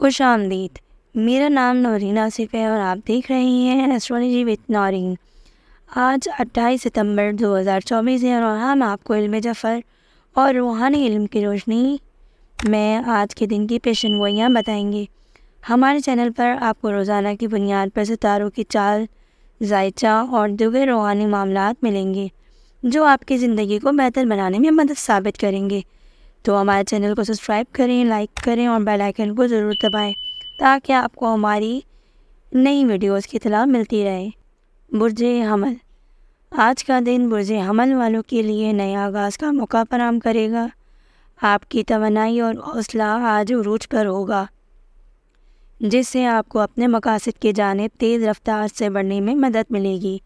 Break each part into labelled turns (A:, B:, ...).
A: خوش آمدید۔ میرا نام نورین آصف ہے اور آپ دیکھ رہے ہیں ایسٹرالوجی وتھ نورین۔ آج 28 ستمبر 2024 ہے اور ہم آپ کو علم جعفر اور روحانی علم کی روشنی میں آج کے دن کی پیشن گوئیاں بتائیں گے۔ ہمارے چینل پر آپ کو روزانہ کی بنیاد پر ستاروں کی چال، ذائچہ اور دیگر روحانی معاملات ملیں گے جو آپ کی زندگی کو بہتر بنانے میں مدد ثابت کریں گے۔ تو ہمارے چینل کو سبسکرائب کریں، لائک کریں اور بیل آئیکن کو ضرور دبائیں تاکہ آپ کو ہماری نئی ویڈیوز کی اطلاع ملتی رہے۔ برج حمل۔ آج کا دن برج حمل والوں کے لیے نئے آغاز کا موقع فراہم کرے گا۔ آپ کی توانائی اور حوصلہ آج عروج پر ہوگا، جس سے آپ کو اپنے مقاصد کی جانب تیز رفتار سے بڑھنے میں مدد ملے گی۔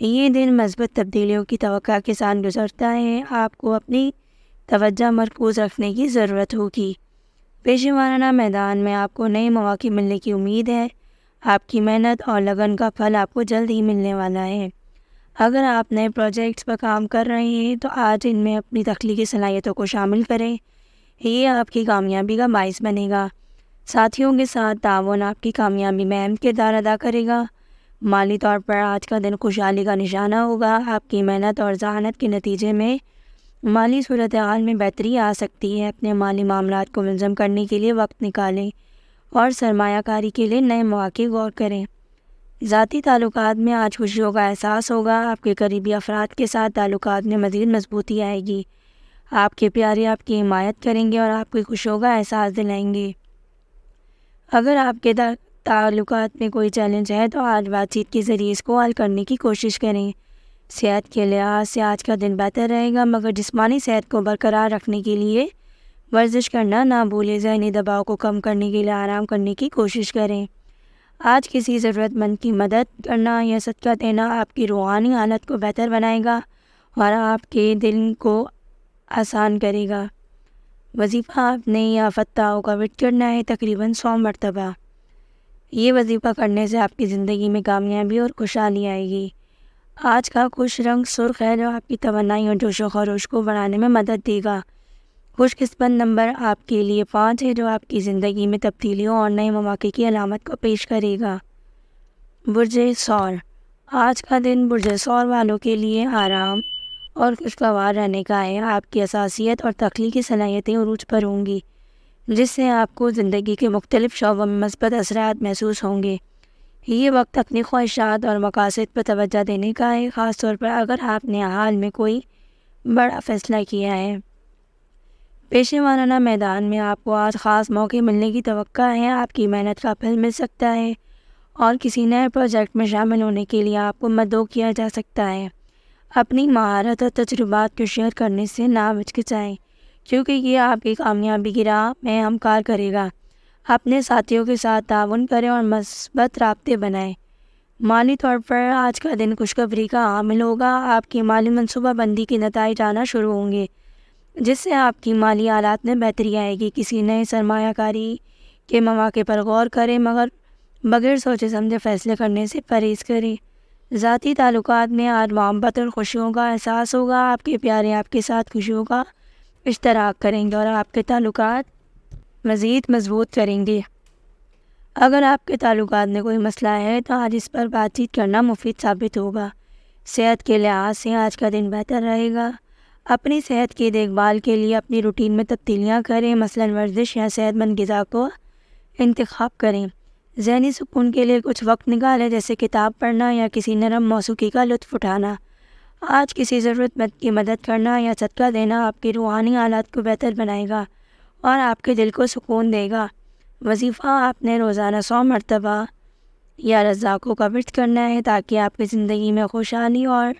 A: یہ دن مثبت تبدیلیوں کی توقع کے ساتھ گزرتا ہے۔ آپ کو اپنی توجہ مرکوز رکھنے کی ضرورت ہوگی۔ پیشہ ورانہ میدان میں آپ کو نئے مواقع ملنے کی امید ہے۔ آپ کی محنت اور لگن کا پھل آپ کو جلد ہی ملنے والا ہے۔ اگر آپ نئے پروجیکٹس پر کام کر رہے ہیں تو آج ان میں اپنی تخلیقی صلاحیتوں کو شامل کریں۔ یہ آپ کی کامیابی کا باعث بنے گا۔ ساتھیوں کے ساتھ تعاون آپ کی کامیابی میں اہم کردار ادا کرے گا۔ مالی طور پر آج کا دن خوشحالی کا نشانہ ہوگا۔ آپ کی محنت اور ذہانت کے نتیجے میں مالی صورتحال میں بہتری آ سکتی ہے۔ اپنے مالی معاملات کو منظم کرنے کے لیے وقت نکالیں اور سرمایہ کاری کے لیے نئے مواقع غور کریں۔ ذاتی تعلقات میں آج خوشیوں کا احساس ہوگا۔ آپ کے قریبی افراد کے ساتھ تعلقات میں مزید مضبوطی آئے گی۔ آپ کے پیارے آپ کی حمایت کریں گے اور آپ کی خوشیوں کا احساس دلائیں گے۔ اگر آپ کے تعلقات میں کوئی چیلنج ہے تو آج بات چیت کے ذریعے اس کو حل کرنے کی کوشش کریں۔ صحت کے لحاظ سے آج کا دن بہتر رہے گا، مگر جسمانی صحت کو برقرار رکھنے کے لیے ورزش کرنا نہ بھولیں۔ ذہنی دباؤ کو کم کرنے کے لیے آرام کرنے کی کوشش کریں۔ آج کسی ضرورت مند کی مدد کرنا یا صدقہ دینا آپ کی روحانی حالت کو بہتر بنائے گا اور آپ کے دل کو آسان کرے گا۔ وظیفہ آپ نے یا فتحوں کا ورد کرنا ہے تقریباً 100 مرتبہ۔ یہ وظیفہ کرنے سے آپ کی زندگی میں کامیابی اور خوشحالی آئے گی۔ آج کا خوش رنگ سرخ ہے جو آپ کی توانائی اور جوش و خروش کو بڑھانے میں مدد دے گا۔ خوش قسمت نمبر آپ کے لیے 5 ہے جو آپ کی زندگی میں تبدیلیوں اور نئے مواقع کی علامت کو پیش کرے گا۔ برج ثور۔ آج کا دن برج ثور والوں کے لیے آرام اور خوشگوار رہنے کا ہے۔ آپ کی حساسیت اور تخلیقی صلاحیتیں عروج پر ہوں گی، جس سے آپ کو زندگی کے مختلف شعبوں میں مثبت اثرات محسوس ہوں گے۔ یہ وقت اپنی خواہشات اور مقاصد پر توجہ دینے کا ہے، خاص طور پر اگر آپ نے حال میں کوئی بڑا فیصلہ کیا ہے۔ پیشہ ورانہ میدان میں آپ کو آج خاص موقع ملنے کی توقع ہے۔ آپ کی محنت کا پھل مل سکتا ہے اور کسی نئے پروجیکٹ میں شامل ہونے کے لیے آپ کو مدعو کیا جا سکتا ہے۔ اپنی مہارت اور تجربات کو شیئر کرنے سے نہ ہچکچائیں، کیونکہ یہ آپ کی کامیابی کی راہ میں ہمکار کرے گا۔ اپنے ساتھیوں کے ساتھ تعاون کریں اور مثبت رابطے بنائیں۔ مالی طور پر آج کا دن خوشخبری کا حامل ہوگا۔ آپ کی مالی منصوبہ بندی کے نتائج آنا شروع ہوں گے، جس سے آپ کی مالی حالات میں بہتری آئے گی۔ کسی نئے سرمایہ کاری کے مواقع پر غور کریں، مگر بغیر سوچے سمجھے فیصلے کرنے سے پرہیز کریں۔ ذاتی تعلقات میں آج محبت اور خوشیوں کا احساس ہوگا۔ آپ کے پیارے آپ کے ساتھ خوشیوں کا اشتراک کریں گے اور آپ کے تعلقات مزید مضبوط کریں گے۔ اگر آپ کے تعلقات میں کوئی مسئلہ ہے تو آج اس پر بات چیت کرنا مفید ثابت ہوگا۔ صحت کے لحاظ سے آج کا دن بہتر رہے گا۔ اپنی صحت کی دیکھ بھال کے لیے اپنی روٹین میں تبدیلیاں کریں، مثلاً ورزش یا صحت مند غذا کو انتخاب کریں۔ ذہنی سکون کے لیے کچھ وقت نکالیں، جیسے کتاب پڑھنا یا کسی نرم موسیقی کا لطف اٹھانا۔ آج کسی ضرورت مند کی مدد کرنا یا صدقہ دینا آپ کی روحانی حالات کو بہتر بنائے گا اور آپ کے دل کو سکون دے گا۔ وظیفہ آپ نے روزانہ 100 مرتبہ یا رزاقوں کا ورد کرنا ہے تاکہ آپ کی زندگی میں خوشحالی اور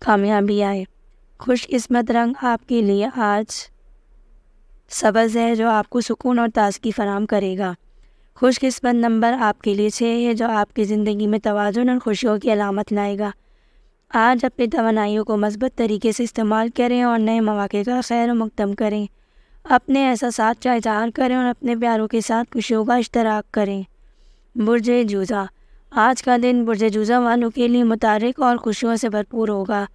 A: کامیابی آئے۔ خوش قسمت رنگ آپ کے لیے آج سبز ہے جو آپ کو سکون اور تازگی فراہم کرے گا۔ خوش قسمت نمبر آپ کے لیے 6 ہے جو آپ کی زندگی میں توازن اور خوشیوں کی علامت لائے گا۔ آج اپنی توانائیوں کو مثبت طریقے سے استعمال کریں اور نئے مواقع کا خیر مقدم کریں۔ اپنے احساسات کا اظہار کریں اور اپنے پیاروں کے ساتھ خوشیوں کا اشتراک کریں۔ برج جوزہ۔ آج کا دن برج جوزہ والوں کے لیے متحرک اور خوشیوں سے بھرپور ہوگا۔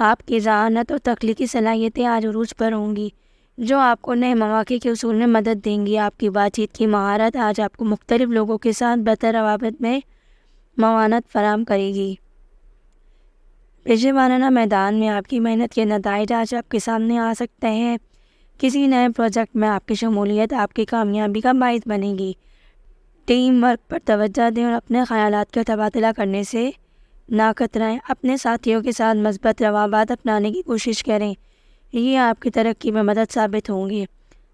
A: آپ کی ذہانت اور تخلیقی صلاحیتیں آج عروج پر ہوں گی۔ جو آپ کو نئے مواقع کے حصول میں مدد دیں گی۔ آپ کی بات چیت کی مہارت آج آپ کو مختلف لوگوں کے ساتھ بہتر روابط میں معاونت فراہم کرے گی۔ پیشے وارانہ میدان میں آپ کی محنت کے نتائج آج آپ کے سامنے آ سکتے ہیں۔ کسی نئے پروجیکٹ میں آپ کی شمولیت آپ کی کامیابی کا باعث بنے گی۔ ٹیم ورک پر توجہ دیں اور اپنے خیالات کا تبادلہ کرنے سے نہ کترائیں۔ اپنے ساتھیوں کے ساتھ مثبت روابط اپنانے کی کوشش کریں، یہ آپ کی ترقی میں مدد ثابت ہوں گی۔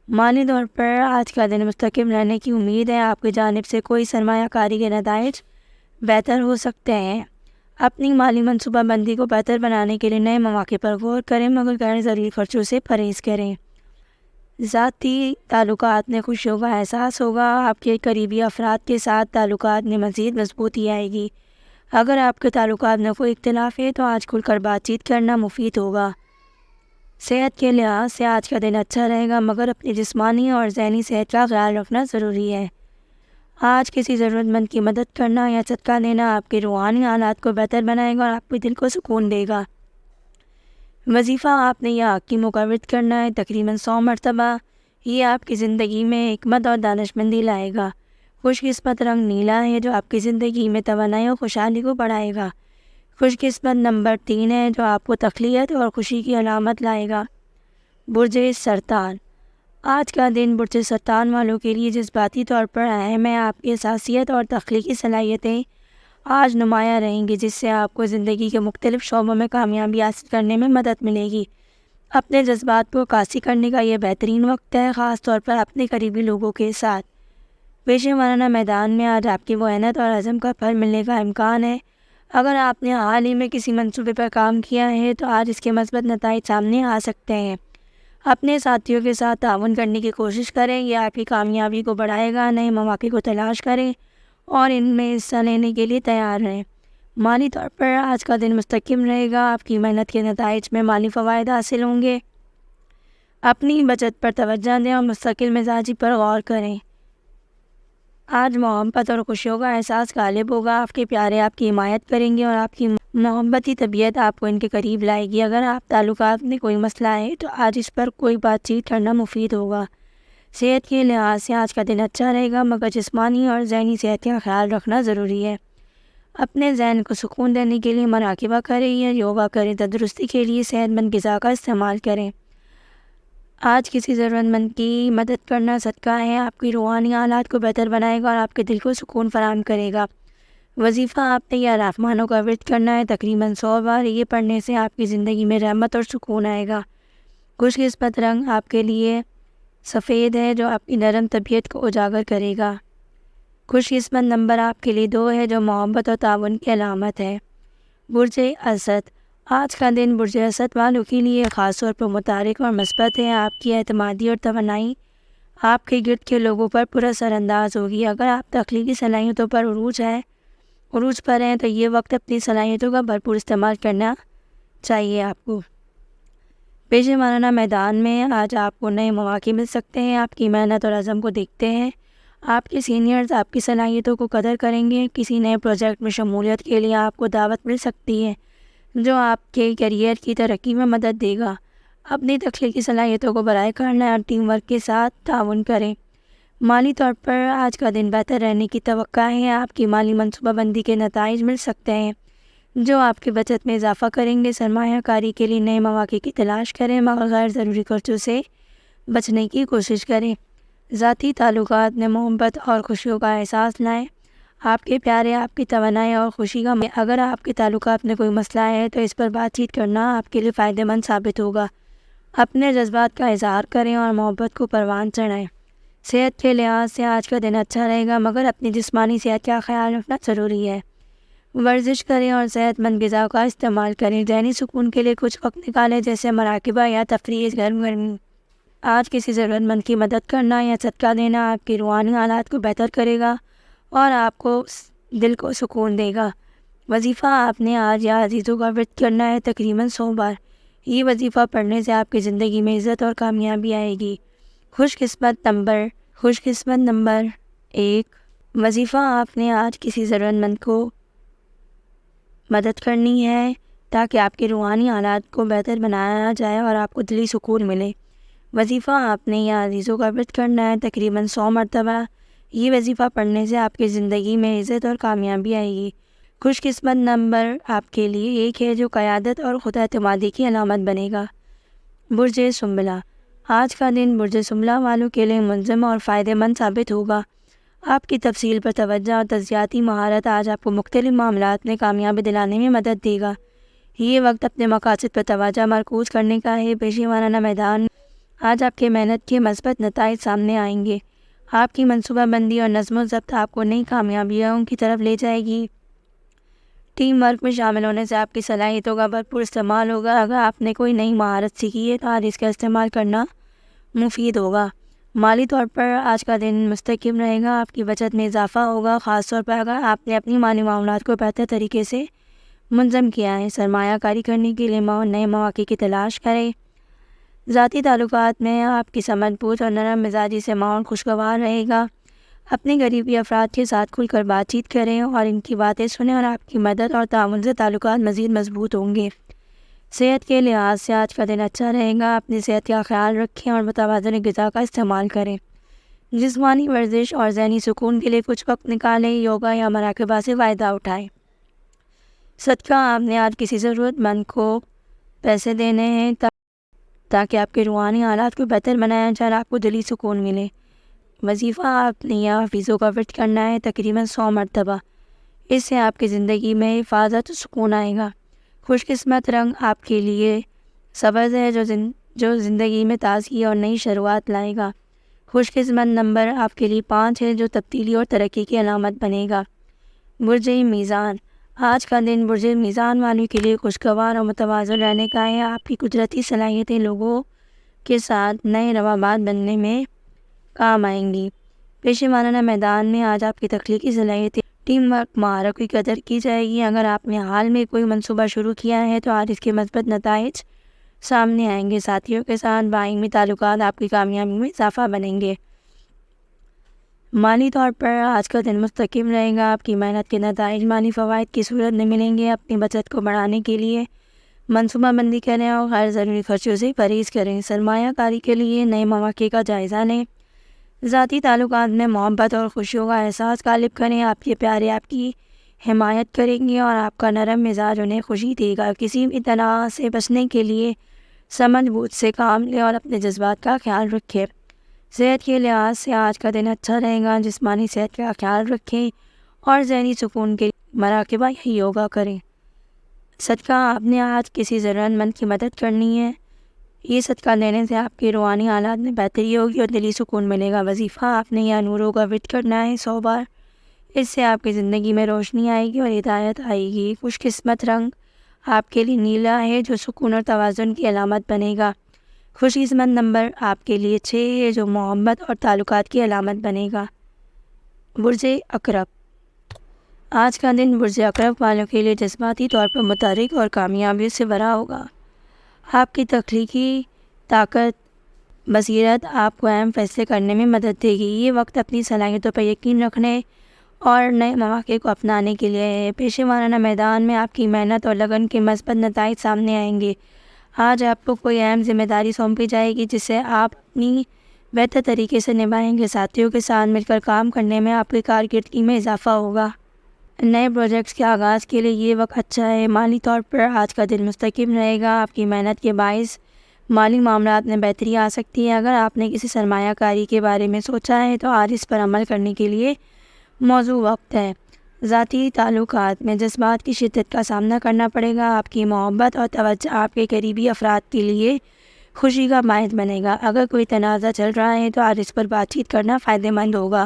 A: مالی طور پر آج کا دن مستقم رہنے کی امید ہے۔ آپ کی جانب سے کوئی سرمایہ کاری کے نتائج بہتر ہو سکتے ہیں۔ اپنی مالی منصوبہ بندی کو بہتر بنانے کے لیے نئے مواقع پر غور کریں، مگر غیر ضروری خرچوں سے پرہیز کریں۔ ذاتی تعلقات میں خوشیوں کا احساس ہوگا۔ آپ کے قریبی افراد کے ساتھ تعلقات میں مزید مضبوطی آئے گی۔ اگر آپ کے تعلقات میں کوئی اختلاف ہے تو آج کھل کر بات چیت کرنا مفید ہوگا۔ صحت کے لحاظ سے آج کا دن اچھا رہے گا، مگر اپنی جسمانی اور ذہنی صحت کا خیال رکھنا ضروری ہے۔ آج کسی ضرورت مند کی مدد کرنا یا صدقہ دینا آپ کے روحانی حالات کو بہتر بنائے گا اور آپ کے دل کو سکون دے گا۔ وظیفہ آپ نے یہ حق کی مقرر کرنا ہے، تقریباً 100 مرتبہ۔ یہ آپ کی زندگی میں حکمت اور دانشمندی لائے گا۔ خوش قسمت رنگ نیلا ہے جو آپ کی زندگی میں توانائی اور خوشحالی کو بڑھائے گا۔ خوش قسمت نمبر 3 ہے جو آپ کو تخلیق اور خوشی کی علامت لائے گا۔ برج سرطان، آج کا دن برج سرطان والوں کے لیے جذباتی طور پر اہم ہے۔ آپ کی حساسیت اور تخلیقی صلاحیتیں آج نمایاں رہیں گی، جس سے آپ کو زندگی کے مختلف شعبوں میں کامیابی حاصل کرنے میں مدد ملے گی۔ اپنے جذبات کو عکاسی کرنے کا یہ بہترین وقت ہے، خاص طور پر اپنے قریبی لوگوں کے ساتھ۔ پیشے وارانہ میدان میں آج آپ کی محنت اور عزم کا پھل ملنے کا امکان ہے۔ اگر آپ نے حال ہی میں کسی منصوبے پر کام کیا ہے تو آج اس کے مثبت نتائج سامنے آ سکتے ہیں۔ اپنے ساتھیوں کے ساتھ تعاون کرنے کی کوشش کریں، یہ آپ کی کامیابی کو بڑھائے گا۔ نئے مواقع کو تلاش کریں اور ان میں حصہ لینے کے لیے تیار رہیں۔ مالی طور پر آج کا دن مستقم رہے گا۔ آپ کی محنت کے نتائج میں مالی فوائد حاصل ہوں گے۔ اپنی بچت پر توجہ دیں اور مستقل مزاجی پر غور کریں۔ آج محبت اور خوشیوں کا احساس غالب ہوگا۔ آپ کے پیارے آپ کی حمایت کریں گے اور آپ کی محبتی طبیعت آپ کو ان کے قریب لائے گی۔ اگر آپ تعلقات میں کوئی مسئلہ ہے تو آج اس پر کوئی بات چیت کرنا مفید ہوگا۔ صحت کے لحاظ سے آج کا دن اچھا رہے گا، مگر جسمانی اور ذہنی صحت کا خیال رکھنا ضروری ہے۔ اپنے ذہن کو سکون دینے کے لیے مراقبہ کریں یا یوگا کریں۔ تندرستی کے لیے صحت مند غذا کا استعمال کریں۔ آج کسی ضرورت مند کی مدد کرنا صدقہ ہے، آپ کی روحانی حالات کو بہتر بنائے گا اور آپ کے دل کو سکون فراہم کرے گا۔ وظیفہ آپ نے یا رحمانوں کا ورد کرنا ہے، تقریباً 100 بار۔ یہ پڑھنے سے آپ کی زندگی میں رحمت اور سکون آئے گا۔ خوش قسمت رنگ آپ کے لیے سفید ہے جو آپ کی نرم طبیعت کو اجاگر کرے گا۔ خوش قسمت نمبر آپ کے لیے 2 ہے جو محبت اور تعاون کی علامت ہے۔ برج اسد، آج کا دن برج اسد والوں کے لیے خاص طور پر متحرک اور مثبت ہے۔ آپ کی اعتمادی اور توانائی آپ کے گرد کے لوگوں پر پر اثر انداز ہوگی۔ اگر آپ تخلیقی صلاحیتوں پر عروج پر ہیں تو یہ وقت اپنی صلاحیتوں کا بھرپور استعمال کرنا چاہیے آپ کو۔ پیشے وارانہ میدان میں آج آپ کو نئے مواقع مل سکتے ہیں۔ آپ کی محنت اور عزم کو دیکھتے ہیں آپ کے سینئرز آپ کی صلاحیتوں کو قدر کریں گے۔ کسی نئے پروجیکٹ میں شمولیت کے لیے آپ کو دعوت مل سکتی ہے جو آپ کے کیریئر کی ترقی میں مدد دے گا۔ اپنی تخلیقی صلاحیتوں کو برائے کرنا اور ٹیم ورک کے ساتھ تعاون کریں۔ مالی طور پر آج کا دن بہتر رہنے کی توقع ہے۔ آپ کی مالی منصوبہ بندی کے نتائج مل سکتے ہیں جو آپ کی بچت میں اضافہ کریں گے۔ سرمایہ کاری کے لیے نئے مواقع کی تلاش کریں، مگر غیر ضروری خرچوں سے بچنے کی کوشش کریں۔ ذاتی تعلقات میں محبت اور خوشیوں کا احساس لائیں۔ آپ کے پیارے آپ کی توانائی اور خوشی کا اگر آپ کے تعلقات میں کوئی مسئلہ ہے تو اس پر بات چیت کرنا آپ کے لیے فائدہ مند ثابت ہوگا۔ اپنے جذبات کا اظہار کریں اور محبت کو پروان چڑھائیں۔ صحت کے لحاظ سے آج کا دن اچھا رہے گا، مگر اپنی جسمانی صحت کا خیال رکھنا ضروری ہے۔ ورزش کریں اور صحت مند غذا کا استعمال کریں۔ ذہنی سکون کے لیے کچھ وقت نکالیں، جیسے مراقبہ یا تفریح گرمی۔ آج کسی ضرورت مند کی مدد کرنا یا صدقہ دینا آپ کی روحانی حالات کو بہتر کرے گا اور آپ کو دل کو سکون دے گا۔ وظیفہ آپ نے آج یا عزیزوں کا ورد کرنا ہے، تقریباً 100 بار۔ یہ وظیفہ پڑھنے سے آپ کی زندگی میں عزت اور کامیابی آئے گی۔ خوش قسمت نمبر 1، وظیفہ آپ نے آج کسی ضرورت مند کو مدد کرنی ہے تاکہ آپ کے روحانی حالات کو بہتر بنایا جائے اور آپ کو دلی سکون ملے۔ وظیفہ آپ نے یا عزیزوں کا ورد کرنا ہے تقریباً 100 مرتبہ۔ یہ وظیفہ پڑھنے سے آپ کی زندگی میں عزت اور کامیابی آئے گی۔ خوش قسمت نمبر آپ کے لیے 1 ہے جو قیادت اور خود اعتمادی کی علامت بنے گا۔ برج سنبلہ، آج کا دن برج سنبلہ والوں کے لیے منظم اور فائدہ مند ثابت ہوگا۔ آپ کی تفصیل پر توجہ اور تجزیاتی مہارت آج آپ کو مختلف معاملات میں کامیابی دلانے میں مدد دے گا۔ یہ وقت اپنے مقاصد پر توجہ مرکوز کرنے کا ہے۔ پیشے ورانہ میدان آج آپ کے محنت کے مثبت نتائج سامنے آئیں گے۔ آپ کی منصوبہ بندی اور نظم و ضبط آپ کو نئی کامیابیوں کی طرف لے جائے گی۔ ٹیم ورک میں شامل ہونے سے آپ کی صلاحیتوں کا بھرپور استعمال ہوگا۔ اگر آپ نے کوئی نئی مہارت سیکھی ہے تو آج اس کا استعمال کرنا مفید ہوگا۔ مالی طور پر آج کا دن مستحکم رہے گا۔ آپ کی بچت میں اضافہ ہوگا، خاص طور پر اگر آپ نے اپنی مالی معاملات کو بہتر طریقے سے منظم کیا ہے۔ سرمایہ کاری کرنے کے لیے نئے مواقع کی تلاش کریں۔ ذاتی تعلقات میں آپ کی سمجھ بوجھ اور نرم مزاجی سے ماحول خوشگوار رہے گا۔ اپنے قریبی افراد کے ساتھ کھل کر بات چیت کریں اور ان کی باتیں سنیں اور آپ کی مدد اور تعاون سے تعلقات مزید مضبوط ہوں گے۔ صحت کے لحاظ سے آج کا دن اچھا رہے گا۔ اپنی صحت کا خیال رکھیں اور متوازن غذا کا استعمال کریں۔ جسمانی ورزش اور ذہنی سکون کے لیے کچھ وقت نکالیں۔ یوگا یا مراقبہ سے فائدہ اٹھائیں۔ صدقہ، آپ نے آج کسی ضرورت مند کو پیسے دینے ہیں تاکہ آپ کے روحانی حالات کو بہتر بنایا جائے اور آپ کو دلی سکون ملے۔ وظیفہ آپ نے یا حفیظوں کا ورد کرنا ہے تقریباً 100 مرتبہ۔ اس سے آپ کی زندگی میں حفاظت و سکون آئے گا۔ خوش قسمت رنگ آپ کے لیے سبز ہے جو زندگی میں تازگی اور نئی شروعات لائے گا۔ خوش قسمت نمبر آپ کے لیے 5 ہے جو تبدیلی اور ترقی کی علامت بنے گا۔ برج میزان، آج کا دن برج میزان والوں کے لیے خوشگوار اور متوازن رہنے کا ہے۔ آپ کی قدرتی صلاحیتیں لوگوں کے ساتھ نئے روابط بننے میں کام آئیں گی۔ پیشے ورانہ میدان میں آج آپ کی تخلیقی صلاحیتیں ٹیم ورک مہارت کی قدر کی جائے گی۔ اگر آپ نے حال میں کوئی منصوبہ شروع کیا ہے تو آج اس کے مثبت نتائج سامنے آئیں گے۔ ساتھیوں کے ساتھ باہمی تعلقات آپ کی کامیابی میں اضافہ بنیں گے۔ مالی طور پر آج کا دن مستحکم رہے گا۔ آپ کی محنت کے نتائج مالی فوائد کی صورت میں ملیں گے۔ اپنی بچت کو بڑھانے کے لیے منصوبہ بندی کریں اور غیر ضروری خرچوں سے پرہیز کریں۔ سرمایہ کاری کے لیے نئے مواقع کا جائزہ لیں۔ ذاتی تعلقات میں محبت اور خوشیوں کا احساس غالب کریں۔ آپ کے پیارے آپ کی حمایت کریں گے اور آپ کا نرم مزاج انہیں خوشی دے گا۔ کسی بھی تنازع سے بچنے کے لیے سمجھ بوجھ سے کام لیں اور اپنے جذبات کا خیال رکھیں۔ صحت کے لحاظ سے آج کا دن اچھا رہے گا۔ جسمانی صحت کا خیال رکھیں اور ذہنی سکون کے لیے مراقبہ یا یوگا کریں۔ صدقہ، آپ نے آج کسی ضرورت مند کی مدد کرنی ہے۔ یہ صدقہ دینے سے آپ کے روحانی حالات میں بہتری ہوگی اور دلی سکون ملے گا۔ وظیفہ آپ نے یا نوروں کا ورد کرنا ہے 100 بار۔ اس سے آپ کی زندگی میں روشنی آئے گی اور ہدایت آئے گی۔ خوش قسمت رنگ آپ کے لیے نیلا ہے جو سکون اور توازن کی علامت بنے گا۔ خوش قسمت نمبر آپ کے لیے 6 ہے جو محبت اور تعلقات کی علامت بنے گا۔ برج عقرب، آج کا دن برج عقرب والوں کے لیے جذباتی طور پر متحرک اور کامیابیوں سے بھرا ہوگا۔ آپ کی تخلیقی طاقت بصیرت آپ کو اہم فیصلے کرنے میں مدد دے گی۔ یہ وقت اپنی صلاحیتوں پر یقین رکھنے اور نئے مواقع کو اپنانے کے لیے ہے۔ پیشے ورانہ میدان میں آپ کی محنت اور لگن کے مثبت نتائج سامنے آئیں گے۔ آج آپ کو کوئی اہم ذمہ داری سونپی جائے گی جسے آپ اپنی بہتر طریقے سے نبھائیں گے۔ ساتھیوں کے ساتھ مل کر کام کرنے میں آپ کی کارکردگی میں اضافہ ہوگا۔ نئے پروجیکٹس کے آغاز کے لیے یہ وقت اچھا ہے۔ مالی طور پر آج کا دن مستحکم رہے گا۔ آپ کی محنت کے باعث مالی معاملات میں بہتری آ سکتی ہے۔ اگر آپ نے کسی سرمایہ کاری کے بارے میں سوچا ہے تو آج اس پر عمل کرنے کے لیے موزوں وقت ہے۔ ذاتی تعلقات میں جذبات کی شدت کا سامنا کرنا پڑے گا۔ آپ کی محبت اور توجہ آپ کے قریبی افراد کے لیے خوشی کا باعث بنے گا۔ اگر کوئی تنازع چل رہا ہے تو آج اس پر بات چیت کرنا فائدہ مند ہوگا۔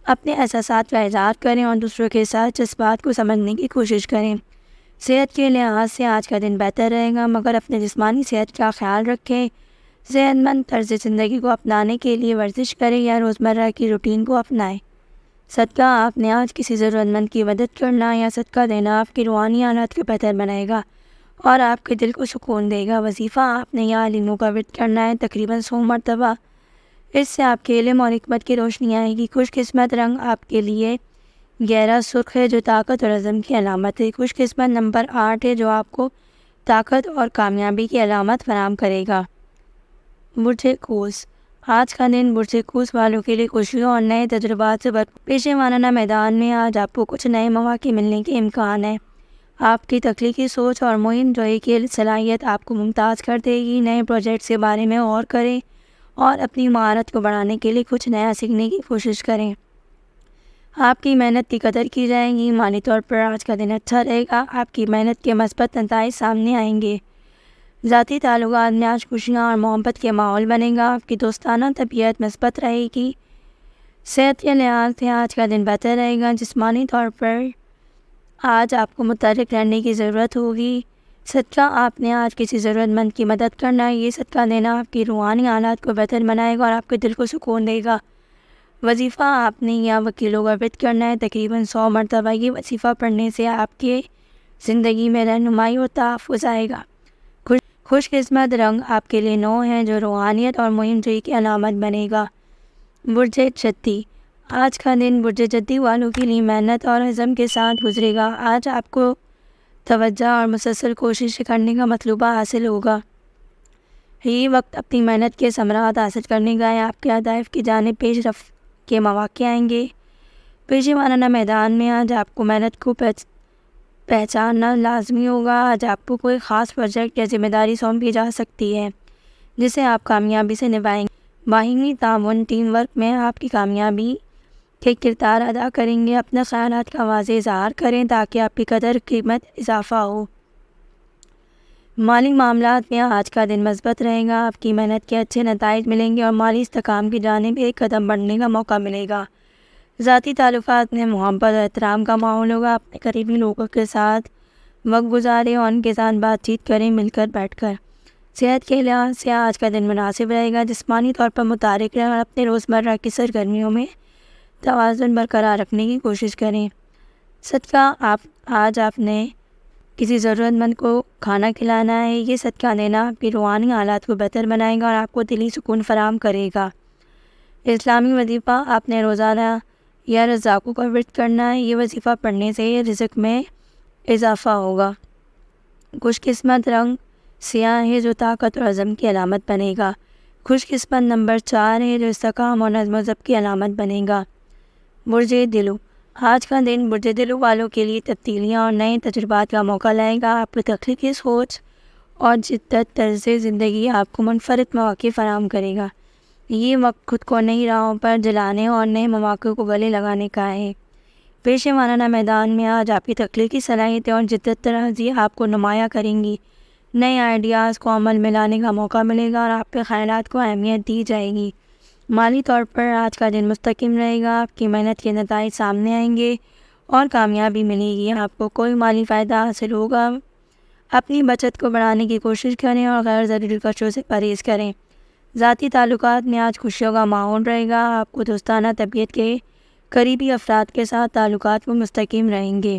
A: اپنے احساسات کا اظہار کریں اور دوسروں کے ساتھ جذبات کو سمجھنے کی کوشش کریں۔ صحت کے لحاظ سے آج کا دن بہتر رہے گا مگر اپنے جسمانی صحت کا خیال رکھیں۔ صحت مند طرز زندگی کو اپنانے کے لیے ورزش کریں یا روزمرہ کی روٹین کو اپنائیں۔ صدقہ، آپ نے آج کسی ضرورت مند کی مدد کرنا یا صدقہ دینا آپ کی روحانی حالات کو بہتر بنائے گا اور آپ کے دل کو سکون دے گا۔ وظیفہ آپ نے یا علموں کا ورد کرنا ہے تقریباً 100 مرتبہ۔ اس سے آپ کے علم اور حکمت کی روشنی آئے گی۔ خوش قسمت رنگ آپ کے لیے گہرا سرخ ہے جو طاقت اور عزم کی علامت ہے۔ خوش قسمت نمبر 8 ہے جو آپ کو طاقت اور کامیابی کی علامت فراہم کرے گا۔ برج قوس، آج کا دن برج قوس والوں کے لیے خوشیوں اور نئے تجربات سے پیشے وارانہ میدان میں آج آپ کو کچھ نئے مواقع ملنے کے امکان ہے۔ آپ کی تخلیقی سوچ اور مہم جوئی کی صلاحیت آپ کو ممتاز کر دے گی۔ نئے پروجیکٹس کے بارے میں غور کریں اور اپنی مہارت کو بڑھانے کے لیے کچھ نیا سیکھنے کی کوشش کریں۔ آپ کی محنت کی قدر کی جائے گی۔ مالی طور پر آج کا دن اچھا رہے گا۔ آپ کی محنت کے مثبت نتائج سامنے آئیں گے۔ ذاتی تعلقات میں آج خوشیاں اور محبت کے ماحول بنے گا۔ آپ کی دوستانہ طبیعت مثبت رہے گی۔ صحت کے لحاظ سے آج کا دن بہتر رہے گا۔ جسمانی طور پر آج آپ کو متحرک رہنے کی ضرورت ہوگی۔ صدقہ آپ نے آج کسی ضرورت مند کی مدد کرنا ہے۔ یہ صدقہ دینا آپ کی روحانی حالات کو بہتر بنائے گا اور آپ کے دل کو سکون دے گا۔ وظیفہ آپ نے یا وکیلوں کا ورد کرنا ہے۔ تقریباً 100 مرتبہ یہ وظیفہ پڑھنے سے آپ کے زندگی میں رہنمائی اور تحفظ آئے گا۔ خوش قسمت رنگ آپ کے لیے 9 ہے جو روحانیت اور مہم جوئی کی علامت بنے گا۔ برج جدی، آج کا دن برج جدی والوں کے لیے محنت اور عزم کے ساتھ گزرے گا۔ آج آپ کو توجہ اور مسلسل کوشش کرنے کا مطلوبہ حاصل ہوگا۔ یہ وقت اپنی محنت کے ثمرات حاصل کرنے کا ہے۔ آپ کے اہداف کی جانب پیش رفت کے مواقع آئیں گے۔ پیشے وارانہ میدان میں آج آپ کو محنت کو پہچاننا لازمی ہوگا۔ آج آپ کو کوئی خاص پروجیکٹ یا ذمہ داری سونپی جا سکتی ہے جسے آپ کامیابی سے نبھائیں گے۔ باہمی تعاون ٹیم ورک میں آپ کی کامیابی کے کردار ادا کریں گے۔ اپنے خیالات کا واضح اظہار کریں تاکہ آپ کی قدر قیمت اضافہ ہو۔ مالی معاملات میں آج کا دن مثبت رہے گا۔ آپ کی محنت کے اچھے نتائج ملیں گے اور مالی استحکام کی جانب ایک قدم بڑھنے کا موقع ملے گا۔ ذاتی تعلقات میں محبت اور احترام کا ماحول ہوگا۔ اپنے قریبی لوگوں کے ساتھ وقت گزاریں اور ان کے ساتھ بات چیت کریں مل کر بیٹھ کر۔ صحت کے لحاظ سے آج کا دن مناسب رہے گا۔ جسمانی طور پر متحرک رہیں اور اپنے روزمرہ کی سرگرمیوں میں توازن برقرار رکھنے کی کوشش کریں۔ صدقہ آج آپ نے کسی ضرورت مند کو کھانا کھلانا ہے۔ یہ صدقہ دینا آپ کی روحانی حالات کو بہتر بنائے گا اور آپ کو دلی سکون فراہم کرے گا۔ اسلامی وظیفہ آپ نے روزانہ یا رزاقوں کا ورد کرنا ہے۔ یہ وظیفہ پڑھنے سے رزق میں اضافہ ہوگا۔ خوش قسمت رنگ سیاہ ہے جو طاقت اور عزم کی علامت بنے گا۔ خوش قسمت نمبر 4 ہے جو استحکام اور نظم و ضبط کی علامت بنے گا۔ برج دلو، آج کا دن برج دلو والوں کے لیے تبدیلیاں اور نئے تجربات کا موقع لائے گا۔ آپ کی تخلیقی سوچ اور جدت طرز زندگی آپ کو منفرد مواقع فراہم کرے گا۔ یہ وقت خود کو نئی راہوں پر جلانے اور نئے مواقع کو گلے لگانے کا ہے۔ پیشے وارانہ میدان میں آج آپ کی تخلیقی صلاحیتیں اور جدت طرازی آپ کو نمایاں کریں گی۔ نئے آئیڈیاز کو عمل میں لانے کا موقع ملے گا اور آپ کے خیالات کو اہمیت دی جائے گی۔ مالی طور پر آج کا دن مستحکم رہے گا۔ آپ کی محنت کے نتائج سامنے آئیں گے اور کامیابی ملے گی۔ آپ کو کوئی مالی فائدہ حاصل ہوگا۔ اپنی بچت کو بڑھانے کی کوشش کریں اور غیر ضروری خرچوں سے پرہیز کریں۔ ذاتی تعلقات میں آج خوشیوں کا ماحول رہے گا۔ آپ کو دوستانہ طبیعت کے قریبی افراد کے ساتھ تعلقات کو مستحکم رہیں گے۔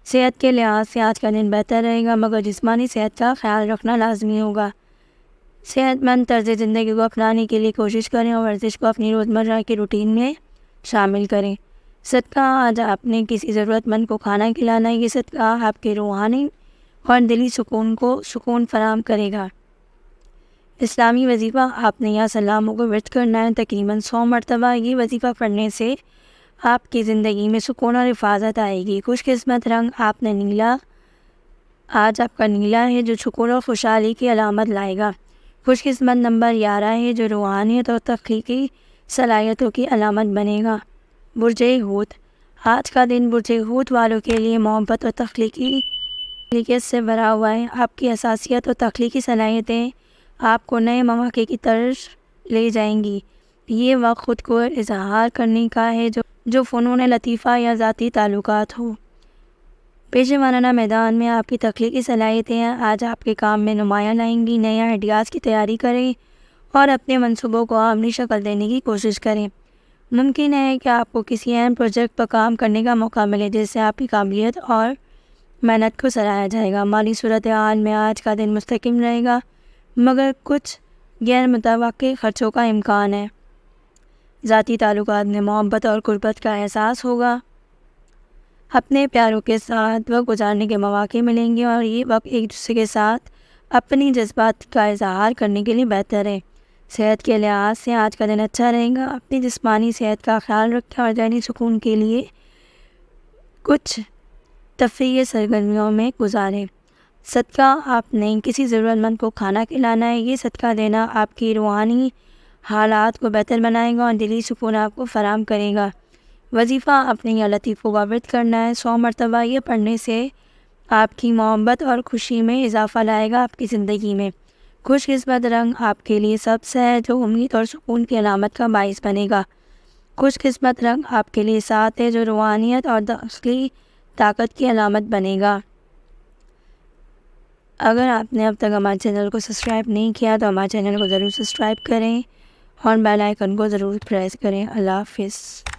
A: صحت کے لحاظ سے آج کا دن بہتر رہے گا مگر جسمانی صحت کا خیال رکھنا لازمی ہوگا۔ صحت مند طرز زندگی کو اپنانے کے لیے کوشش کریں اور ورزش کو اپنی روزمرہ کی روٹین میں شامل کریں۔ صدقہ آج آپ نے کسی ضرورت مند کو کھانا کھلانا ہے۔ یہ صدقہ آپ کے روحانی اور دلی سکون کو سکون فراہم کرے گا۔ اسلامی وظیفہ آپ نے یا سلاموں کو ورد کرنا ہے تقریباً 100 مرتبہ۔ یہ وظیفہ پڑھنے سے آپ کی زندگی میں سکون اور حفاظت آئے گی۔ خوش قسمت رنگ آپ نے نیلا، آج آپ کا نیلا ہے جو سکون اور خوشحالی کی علامت لائے گا۔ خوش قسمت نمبر 11 ہے جو روحانیت اور تخلیقی صلاحیتوں کی علامت بنے گا۔ برج حوت، آج کا دن برج حوت والوں کے لیے محبت اور تخلیقیت سے بھرا ہوا ہے۔ آپ کی حساسیت اور تخلیقی صلاحیتیں آپ کو نئے مواقع کی طرف لے جائیں گی۔ یہ وقت خود کو اظہار کرنے کا ہے جو فنون لطیفہ یا ذاتی تعلقات ہو۔ پیشے وارانہ میدان میں آپ کی تخلیقی صلاحیتیں آج آپ کے کام میں نمایاں لائیں گی۔ نئے آئیڈیاز کی تیاری کریں اور اپنے منصوبوں کو عملی شکل دینے کی کوشش کریں۔ ممکن ہے کہ آپ کو کسی اہم پروجیکٹ پر کام کرنے کا موقع ملے جس سے آپ کی قابلیت اور محنت کو سراہا جائے گا۔ مالی صورتحال میں آج کا دن مستحکم رہے گا مگر کچھ غیر متوقع خرچوں کا امکان ہے۔ ذاتی تعلقات میں محبت اور قربت کا احساس ہوگا۔ اپنے پیاروں کے ساتھ وقت گزارنے کے مواقع ملیں گے اور یہ وقت ایک دوسرے کے ساتھ اپنی جذبات کا اظہار کرنے کے لیے بہتر ہے۔ صحت کے لحاظ سے آج کا دن اچھا رہے گا۔ اپنی جسمانی صحت کا خیال رکھیں اور ذہنی سکون کے لیے کچھ تفریحی سرگرمیوں میں گزاریں۔ صدقہ، آپ نے کسی ضرورت مند کو کھانا کھلانا ہے۔ یہ صدقہ دینا آپ کی روحانی حالات کو بہتر بنائے گا اور دلی سکون آپ کو فراہم کرے گا۔ وظیفہ، اپنے یا لطیفوں کا ورد کرنا ہے۔ 100 مرتبہ یہ پڑھنے سے آپ کی محبت اور خوشی میں اضافہ لائے گا آپ کی زندگی میں۔ خوش قسمت رنگ آپ کے لیے سبز ہے جو امید اور سکون کی علامت کا باعث بنے گا۔ خوش قسمت رنگ آپ کے لیے 7 ہے جو روحانیت اور داخلی طاقت کی علامت بنے گا۔ اگر آپ نے اب تک ہمارے چینل کو سبسکرائب نہیں کیا تو ہمارے چینل کو ضرور سبسکرائب کریں اور بیل آئیکن کو ضرور پریس کریں۔ اللہ حافظ۔